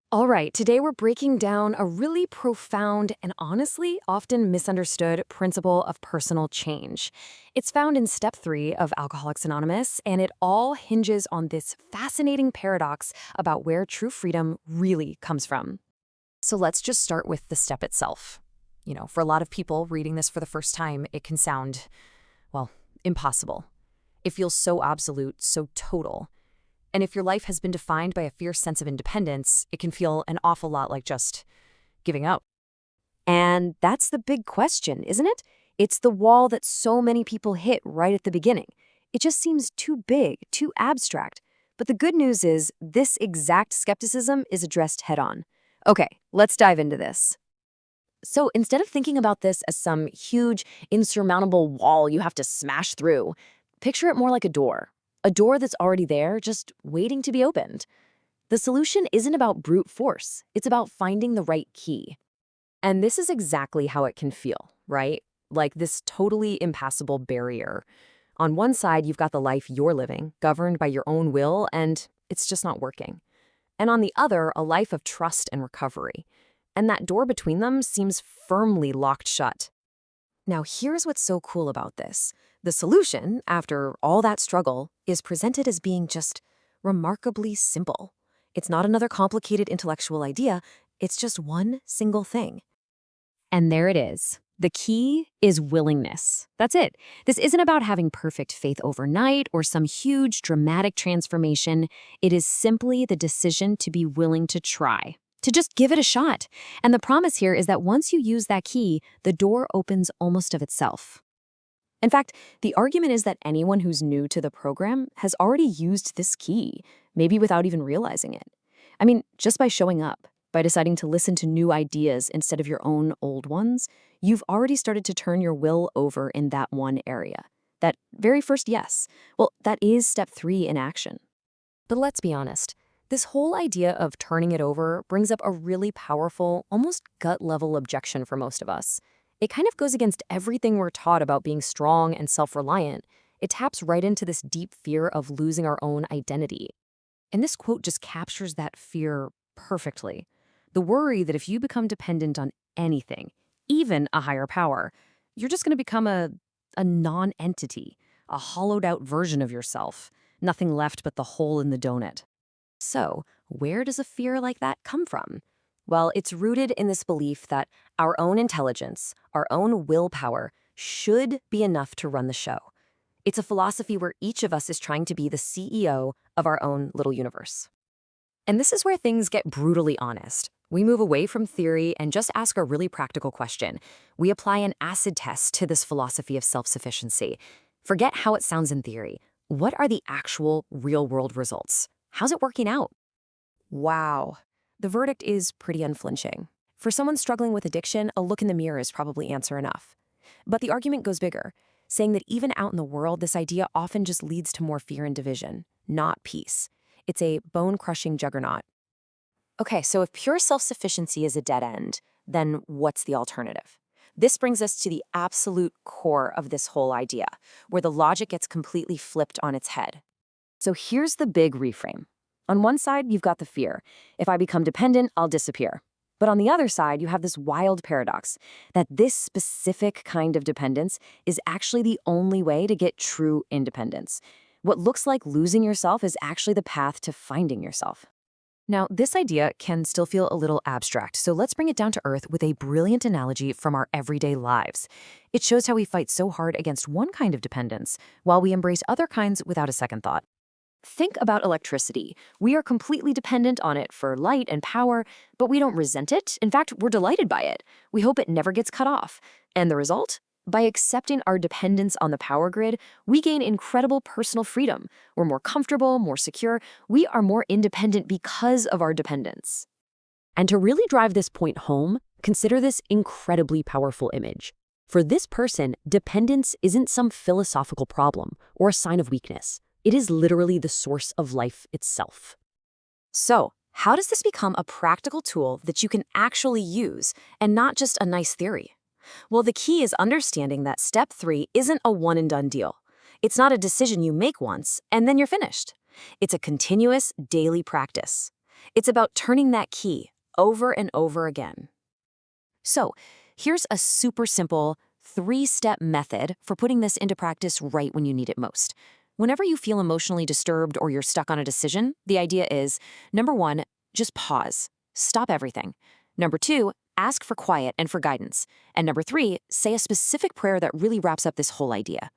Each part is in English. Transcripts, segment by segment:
All right, today we're breaking down a really profound and honestly often misunderstood principle of personal change. It's found in step 3 of Alcoholics Anonymous, and it all hinges on this fascinating paradox about where true freedom really comes from. So let's just start with the step itself. For a lot of people reading this for the first time, it can sound, well, impossible. It feels so absolute, so total. And if your life has been defined by a fierce sense of independence, it can feel an awful lot like just giving up. And that's the big question, isn't it? It's the wall that so many people hit right at the beginning. It just seems too big, too abstract. But the good news is this exact skepticism is addressed head on. Okay, let's dive into this. So instead of thinking about this as some huge, insurmountable wall you have to smash through, picture it more like a door. A door that's already there, just waiting to be opened. The solution isn't about brute force, it's about finding the right key. And this is exactly how it can feel, right? Like this totally impassable barrier. On one side, you've got the life you're living, governed by your own will, and it's just not working. And on the other, a life of trust and recovery. And that door between them seems firmly locked shut. Now, here's what's so cool about this. The solution, after all that struggle, is presented as being just remarkably simple. It's not another complicated intellectual idea, it's just one single thing. And there it is. The key is willingness. That's it. This isn't about having perfect faith overnight or some huge dramatic transformation. It is simply the decision to be willing to try, to just give it a shot. And the promise here is that once you use that key, the door opens almost of itself. In fact, the argument is that anyone who's new to the program has already used this key, maybe without even realizing it. I mean, just by showing up, by deciding to listen to new ideas instead of your own old ones, you've already started to turn your will over in that one area. That very first yes. Well, that is step 3 in action. But let's be honest. This whole idea of turning it over brings up a really powerful, almost gut-level objection for most of us. It kind of goes against everything we're taught about being strong and self-reliant. It taps right into this deep fear of losing our own identity. And this quote just captures that fear perfectly. The worry that if you become dependent on anything, even a higher power, you're just going to become a non-entity, a hollowed-out version of yourself, nothing left but the hole in the donut. So, where does a fear like that come from? Well, it's rooted in this belief that our own intelligence, our own willpower, should be enough to run the show. It's a philosophy where each of us is trying to be the CEO of our own little universe. And this is where things get brutally honest. We move away from theory and just ask a really practical question. We apply an acid test to this philosophy of self-sufficiency. Forget how it sounds in theory. What are the actual real-world results? How's it working out? Wow. The verdict is pretty unflinching. For someone struggling with addiction, a look in the mirror is probably answer enough. But the argument goes bigger, saying that even out in the world, this idea often just leads to more fear and division, not peace. It's a bone-crushing juggernaut. Okay, so if pure self-sufficiency is a dead end, then what's the alternative? This brings us to the absolute core of this whole idea, where the logic gets completely flipped on its head. So here's the big reframe. On one side, you've got the fear. If I become dependent, I'll disappear. But on the other side, you have this wild paradox that this specific kind of dependence is actually the only way to get true independence. What looks like losing yourself is actually the path to finding yourself. Now, this idea can still feel a little abstract, so let's bring it down to earth with a brilliant analogy from our everyday lives. It shows how we fight so hard against one kind of dependence, while we embrace other kinds without a second thought. Think about electricity. We are completely dependent on it for light and power, but we don't resent it. In fact, we're delighted by it. We hope it never gets cut off. And the result? By accepting our dependence on the power grid, we gain incredible personal freedom. We're more comfortable, more secure. We are more independent because of our dependence. And to really drive this point home, consider this incredibly powerful image. For this person, dependence isn't some philosophical problem or a sign of weakness. It is literally the source of life itself. So, how does this become a practical tool that you can actually use and not just a nice theory? Well, the key is understanding that step 3 isn't a one-and-done deal. It's not a decision you make once and then you're finished. It's a continuous daily practice. It's about turning that key over and over again. So, here's a super simple 3-step method for putting this into practice right when you need it most. Whenever you feel emotionally disturbed or you're stuck on a decision, the idea is, number 1, just pause. Stop everything. Number 2, ask for quiet and for guidance. And number 3, say a specific prayer that really wraps up this whole idea.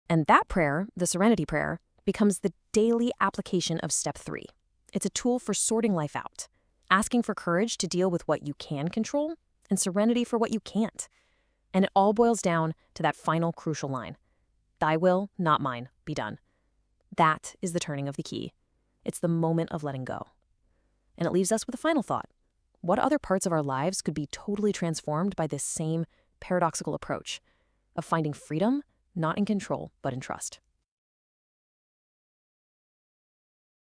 And that prayer, the Serenity Prayer, becomes the daily application of step 3. It's a tool for sorting life out, asking for courage to deal with what you can control and serenity for what you can't. And it all boils down to that final crucial line. Thy will, not mine, be done. That is the turning of the key. It's the moment of letting go. And it leaves us with a final thought. What other parts of our lives could be totally transformed by this same paradoxical approach of finding freedom, not in control, but in trust?